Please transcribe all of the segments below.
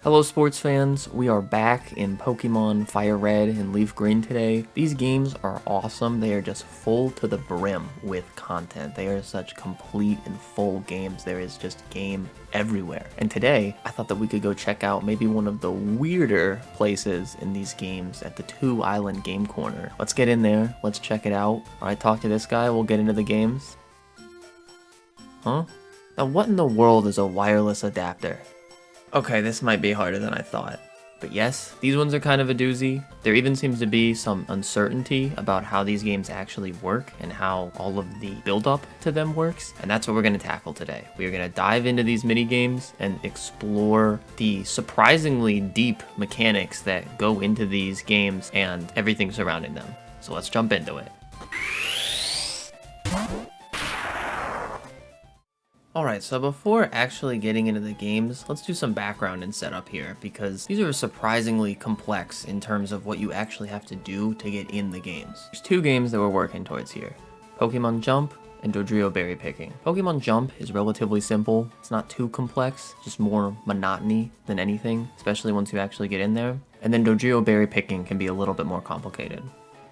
Hello sports fans, we are back in Pokemon FireRed and LeafGreen today. These games are awesome, they are just full to the brim with content. They are such complete and full games, there is just game everywhere. And today, I thought that we could go check out maybe one of the weirder places in these games at the 2 Island Game Corner. Let's get in there, let's check it out. Alright, talk to this guy, we'll get into the games. Huh? Now what in the world is a wireless adapter? Okay, this might be harder than I thought. But yes, these ones are kind of a doozy. There even seems to be some uncertainty about how these games actually work and how all of the build-up to them works. And that's what we're going to tackle today. We are going to dive into these mini-games and explore the surprisingly deep mechanics that go into these games and everything surrounding them. So let's jump into it. Alright, so before actually getting into the games, let's do some background and setup here, because these are surprisingly complex in terms of what you actually have to do to get in the games. There's 2 games that we're working towards here, Pokemon Jump and Dodrio berry picking. Pokemon Jump is relatively simple, it's not too complex, just more monotony than anything, especially once you actually get in there. And then Dodrio berry picking can be a little bit more complicated.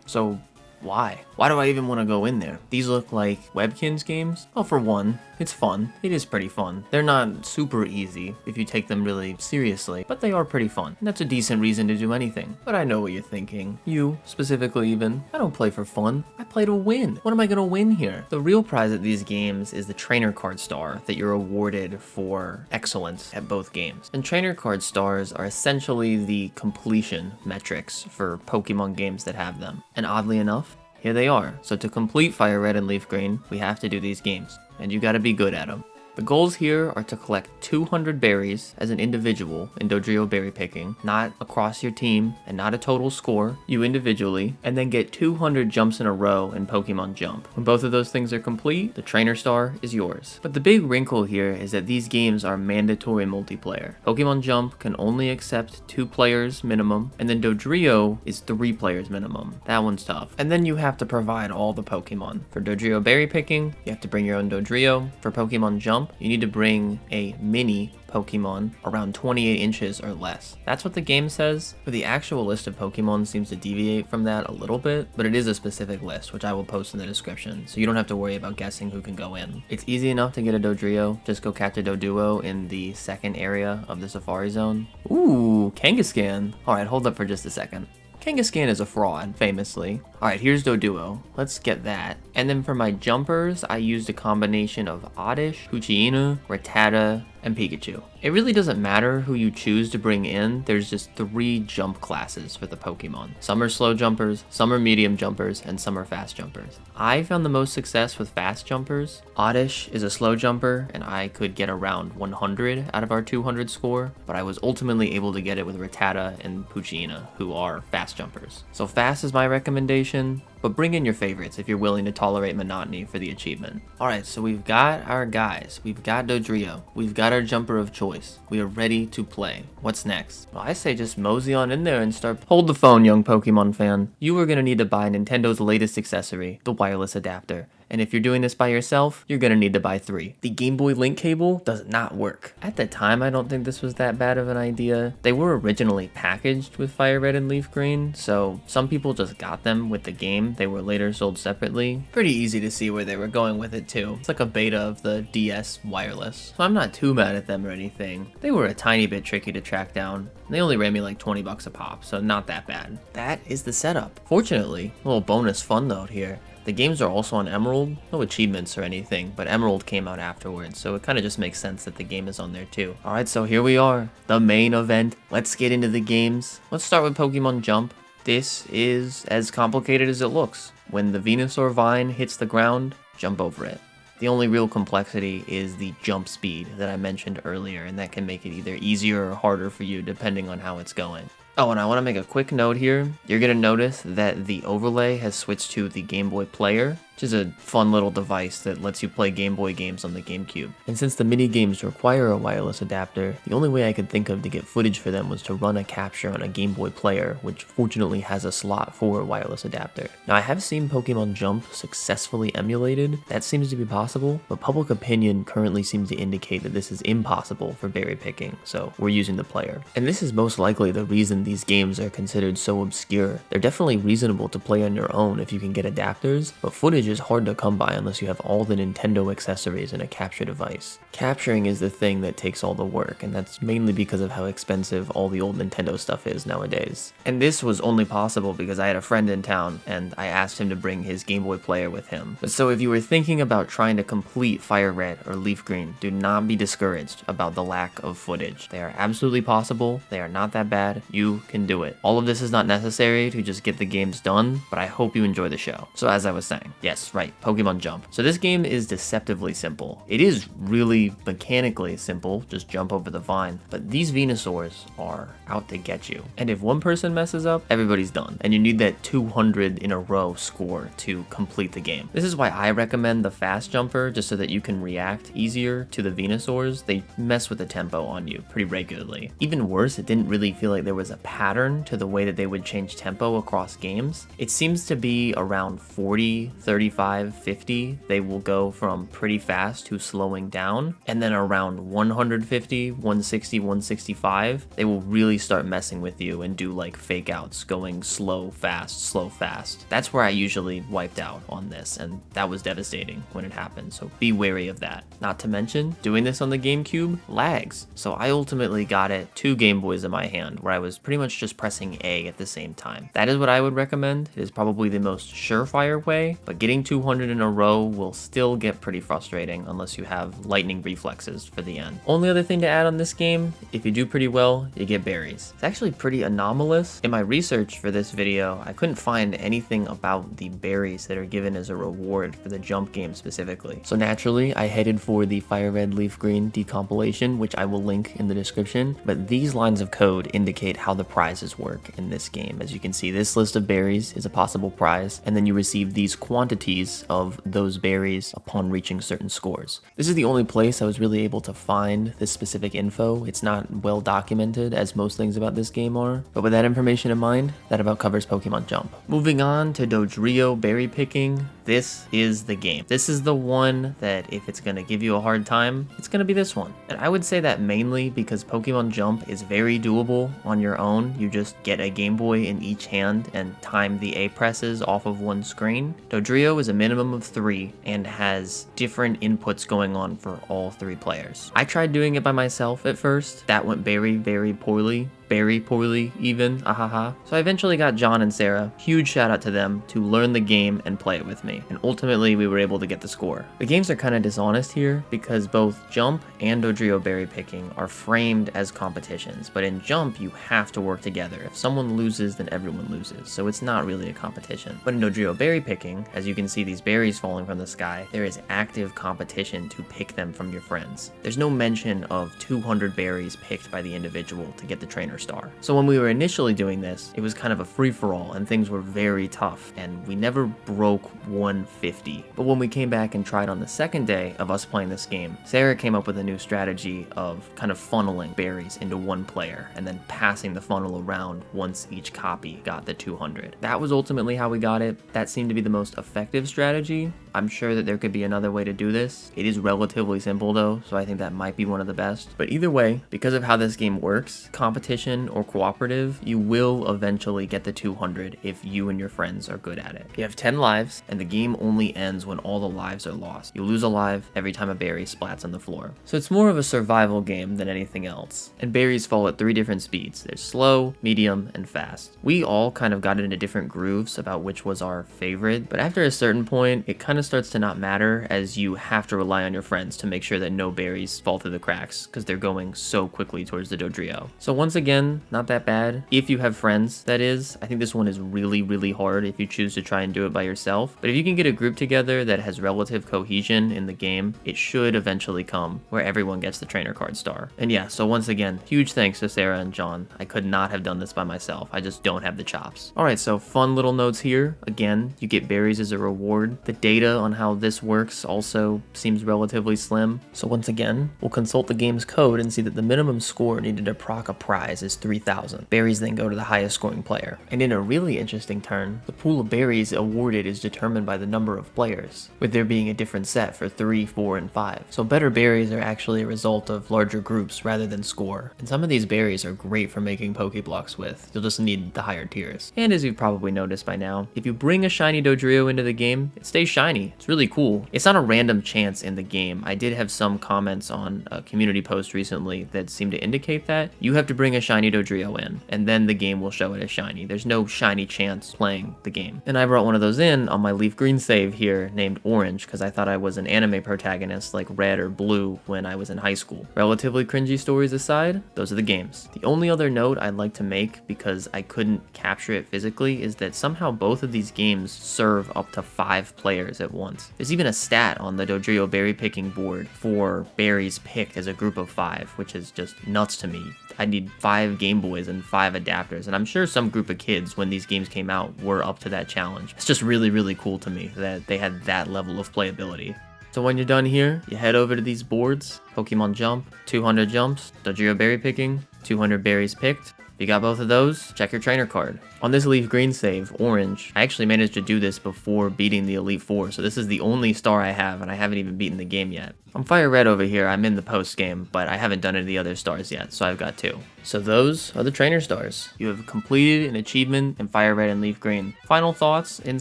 So why? Why do I even want to go in there? These look like Webkinz games. Well, for one, it's fun. It is pretty fun. They're not super easy if you take them really seriously, but they are pretty fun. And that's a decent reason to do anything. But I know what you're thinking. You, specifically even. I don't play for fun. I play to win. What am I gonna win here? The real prize at these games is the trainer card star that you're awarded for excellence at both games. And trainer card stars are essentially the completion metrics for Pokemon games that have them. And oddly enough, here they are. So to complete FireRed and LeafGreen, we have to do these games, and you gotta be good at them. The goals here are to collect 200 berries as an individual in Dodrio berry picking, not across your team and not a total score, you individually, and then get 200 jumps in a row in Pokemon Jump. When both of those things are complete, the trainer star is yours. But the big wrinkle here is that these games are mandatory multiplayer. Pokemon Jump can only accept 2 players minimum, and then Dodrio is 3 players minimum. That one's tough. And then you have to provide all the Pokemon. For Dodrio berry picking, you have to bring your own Dodrio. For Pokemon Jump, you need to bring a mini Pokemon around 28 inches or less. That's what the game says, but the actual list of Pokemon seems to deviate from that a little bit, but it is a specific list, which I will post in the description, so you don't have to worry about guessing who can go in. It's easy enough to get a Dodrio, just go catch a Doduo in the second area of the Safari Zone. Ooh, Kangaskhan. Alright, hold up for just a second. Kangaskhan is a fraud, famously. Alright, here's Doduo. Let's get that. And then for my jumpers, I used a combination of Oddish, Poochyena, Rattata, and Pikachu. It really doesn't matter who you choose to bring in, there's just 3 jump classes for the Pokemon. Some are slow jumpers, some are medium jumpers, and some are fast jumpers. I found the most success with fast jumpers. Oddish is a slow jumper, and I could get around 100 out of our 200 score, but I was ultimately able to get it with Rattata and Poochyena, who are fast jumpers. So fast is my recommendation, but bring in your favorites if you're willing to tolerate monotony for the achievement. Alright, so we've got our guys. We've got Dodrio. We've got our jumper of choice. We are ready to play. What's next? Well, I say just mosey on in there and start. Hold the phone, young Pokemon fan. You are going to need to buy Nintendo's latest accessory, the wireless adapter. And if you're doing this by yourself, you're gonna need to buy 3. The Game Boy Link cable does not work. At the time, I don't think this was that bad of an idea. They were originally packaged with FireRed and LeafGreen, so some people just got them with the game. They were later sold separately. Pretty easy to see where they were going with it too. It's like a beta of the DS wireless. So I'm not too mad at them or anything. They were a tiny bit tricky to track down. They only ran me like 20 bucks a pop, so not that bad. That is the setup. Fortunately, a little bonus fun note here. The games are also on Emerald, no achievements or anything, but Emerald came out afterwards, so it kind of just makes sense that the game is on there too. Alright, so here we are, the main event. Let's get into the games. Let's start with Pokemon Jump. This is as complicated as it looks. When the Venusaur vine hits the ground, jump over it. The only real complexity is the jump speed that I mentioned earlier, and that can make it either easier or harder for you depending on how it's going. Oh, and I want to make a quick note here. You're going to notice that the overlay has switched to the Game Boy Player. which is a fun little device that lets you play Game Boy games on the GameCube. And since the Minigames require a wireless adapter, the only way I could think of to get footage for them was to run a capture on a Game Boy player, which fortunately has a slot for a wireless adapter. Now, I have seen Pokemon Jump successfully emulated. That seems to be possible, but public opinion currently seems to indicate that this is impossible for berry picking, so we're using the player. And this is most likely the reason these games are considered so obscure. They're definitely reasonable to play on your own if you can get adapters, but footage is hard to come by unless you have all the Nintendo accessories and a capture device. Capturing is the thing that takes all the work, and that's mainly because of how expensive all the old Nintendo stuff is nowadays. And this was only possible because I had a friend in town, and I asked him to bring his Game Boy player with him. So if you were thinking about trying to complete FireRed or LeafGreen, do not be discouraged about the lack of footage. They are absolutely possible, they are not that bad, you can do it. All of this is not necessary to just get the games done, but I hope you enjoy the show. So as I was saying, yes, right, Pokemon Jump. So this game is deceptively simple. It is really mechanically simple, just jump over the vine, but these Venusaurs are out to get you. And if one person messes up, everybody's done. And you need that 200 in a row score to complete the game. This is why I recommend the fast jumper, just so that you can react easier to the Venusaurs. They mess with the tempo on you pretty regularly. Even worse, it didn't really feel like there was a pattern to the way that they would change tempo across games. It seems to be around 40, 35, 50. They will go from pretty fast to slowing down. And then around 150, 160, 165, they will really start messing with you and do like fake outs, going slow, fast, slow, fast. That's where I usually wiped out on this, and that was devastating when it happened, so be wary of that. Not to mention, doing this on the GameCube lags. So I ultimately got it 2 Game Boys in my hand, where I was pretty much just pressing A at the same time. That is what I would recommend. It is probably the most surefire way, but getting 200 in a row will still get pretty frustrating unless you have lightning reflexes for the end. Only other thing to add on this game, if you do pretty well, you get berries. It's actually pretty anomalous. In my research for this video, I couldn't find anything about the berries that are given as a reward for the Jump game specifically. So naturally, I headed for the FireRed LeafGreen decompilation, which I will link in the description, but these lines of code indicate how the prizes work in this game. As you can see, this list of berries is a possible prize, and then you receive these quantities of those berries upon reaching certain scores. This is the only place I was really able to find this specific info. It's not well documented, as most things about this game are, but with that information in mind, that about covers Pokemon Jump. Moving on to Dodrio berry picking, this is the game. This is the one that if it's gonna give you a hard time, it's gonna be this one. And I would say that mainly because Pokemon Jump is very doable on your own. You just get a Game Boy in each hand and time the A presses off of one screen. Dodrio is a minimum of 3 and has different inputs going on for all 3 players. I tried doing it by myself at first. That went very poorly. Very poorly even, ahaha. So I eventually got Jon and Sarah, huge shout out to them, to learn the game and play it with me, and ultimately we were able to get the score. The games are kind of dishonest here because both Jump and Dodrio berry picking are framed as competitions, but in Jump you have to work together. If someone loses, then everyone loses, so it's not really a competition. But in Dodrio berry picking, as you can see these berries falling from the sky, there is active competition to pick them from your friends. There's no mention of 200 berries picked by the individual to get the trainer star. So when we were initially doing this, it was kind of a free-for-all and things were very tough, and we never broke 150. But when we came back and tried on the second day of us playing this game, Sarah came up with a new strategy of kind of funneling berries into one player and then passing the funnel around once each copy got the 200. That was ultimately how we got it. That seemed to be the most effective strategy. I'm sure that there could be another way to do this. It is relatively simple though, so I think that might be one of the best. But either way, because of how this game works, competition or cooperative, you will eventually get the 200 if you and your friends are good at it. You have 10 lives, and the game only ends when all the lives are lost. You lose a life every time a berry splats on the floor. So it's more of a survival game than anything else. And berries fall at 3 different speeds. There's slow, medium, and fast. We all kind of got into different grooves about which was our favorite, but after a certain point, it kind of starts to not matter, as you have to rely on your friends to make sure that no berries fall through the cracks because they're going so quickly towards the Dodrio. So once again, not that bad. If you have friends, that is. I think this one is really hard if you choose to try and do it by yourself. But if you can get a group together that has relative cohesion in the game, it should eventually come where everyone gets the trainer card star. And yeah, so once again, huge thanks to Sarah and Jon. I could not have done this by myself. I just don't have the chops. Alright, so fun little notes here. Again, you get berries as a reward. The data data on how this works also seems relatively slim. So once again, we'll consult the game's code and see that the minimum score needed to proc a prize is 3,000. Berries then go to the highest scoring player. And in a really interesting turn, the pool of berries awarded is determined by the number of players, with there being a different set for 3, 4, and 5. So better berries are actually a result of larger groups rather than score. And some of these berries are great for making Pokeblocks with. You'll just need the higher tiers. And as you've probably noticed by now, if you bring a shiny Dodrio into the game, it stays shiny. It's really cool. It's not a random chance in the game. I did have some comments on a community post recently that seemed to indicate that you have to bring a shiny Dodrio in, and then the game will show it as shiny. There's no shiny chance playing the game. And I brought one of those in on my LeafGreen save here named Orange because I thought I was an anime protagonist like Red or Blue when I was in high school. Relatively cringy stories aside, those are the games. The only other note I'd like to make, because I couldn't capture it physically, is that somehow both of these games serve up to 5 players at once. There's even a stat on the Dodrio berry picking board for berries picked as a group of 5, which is just nuts to me. I need 5 Game Boys and 5 adapters, and I'm sure some group of kids when these games came out were up to that challenge. It's just really, really cool to me that they had that level of playability. So when you're done here, you head over to these boards. Pokemon Jump, 200 jumps, Dodrio berry picking, 200 berries picked. If you got both of those, check your trainer card. On this LeafGreen save, Orange, I actually managed to do this before beating the Elite Four, so this is the only star I have, and I haven't even beaten the game yet. On FireRed over here, I'm in the post game, but I haven't done any of the other stars yet, so I've got 2. So those are the trainer stars. You have completed an achievement in FireRed and LeafGreen. Final thoughts in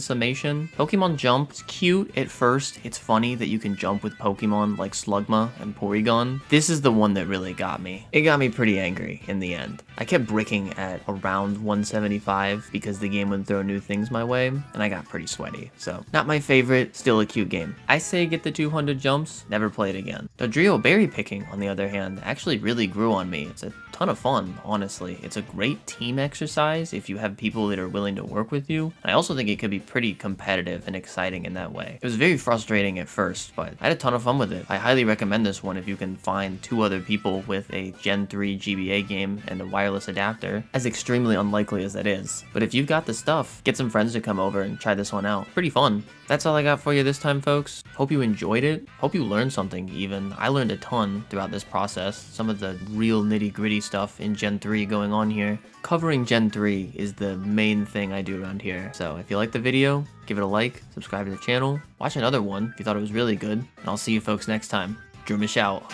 summation: Pokemon Jump is cute at first. It's funny that you can jump with Pokemon like Slugma and Porygon. This is the one that really got me. It got me pretty angry in the end. I kept bricking at around 175 because the game would throw new things my way, and I got pretty sweaty. So not my favorite, still a cute game. I say get the 200 jumps, never play it again. Dodrio berry picking, on the other hand, actually really grew on me. It's a ton of fun, honestly. It's a great team exercise if you have people that are willing to work with you. I also think it could be pretty competitive and exciting in that way. It was very frustrating at first, but I had a ton of fun with it. I highly recommend this one if you can find 2 other people with a Gen 3 GBA game and a wireless adapter, as extremely unlikely as that is. But if you've got the stuff, get some friends to come over and try this one out. Pretty fun. That's all I got for you this time, folks. Hope you enjoyed it. Hope you learned something even. I learned a ton throughout this process. Some of the real nitty-gritty stuff in Gen 3 going on here. Covering Gen 3 is the main thing I do around here. So if you liked the video, give it a like, subscribe to the channel, watch another one if you thought it was really good, and I'll see you folks next time. Droomish out.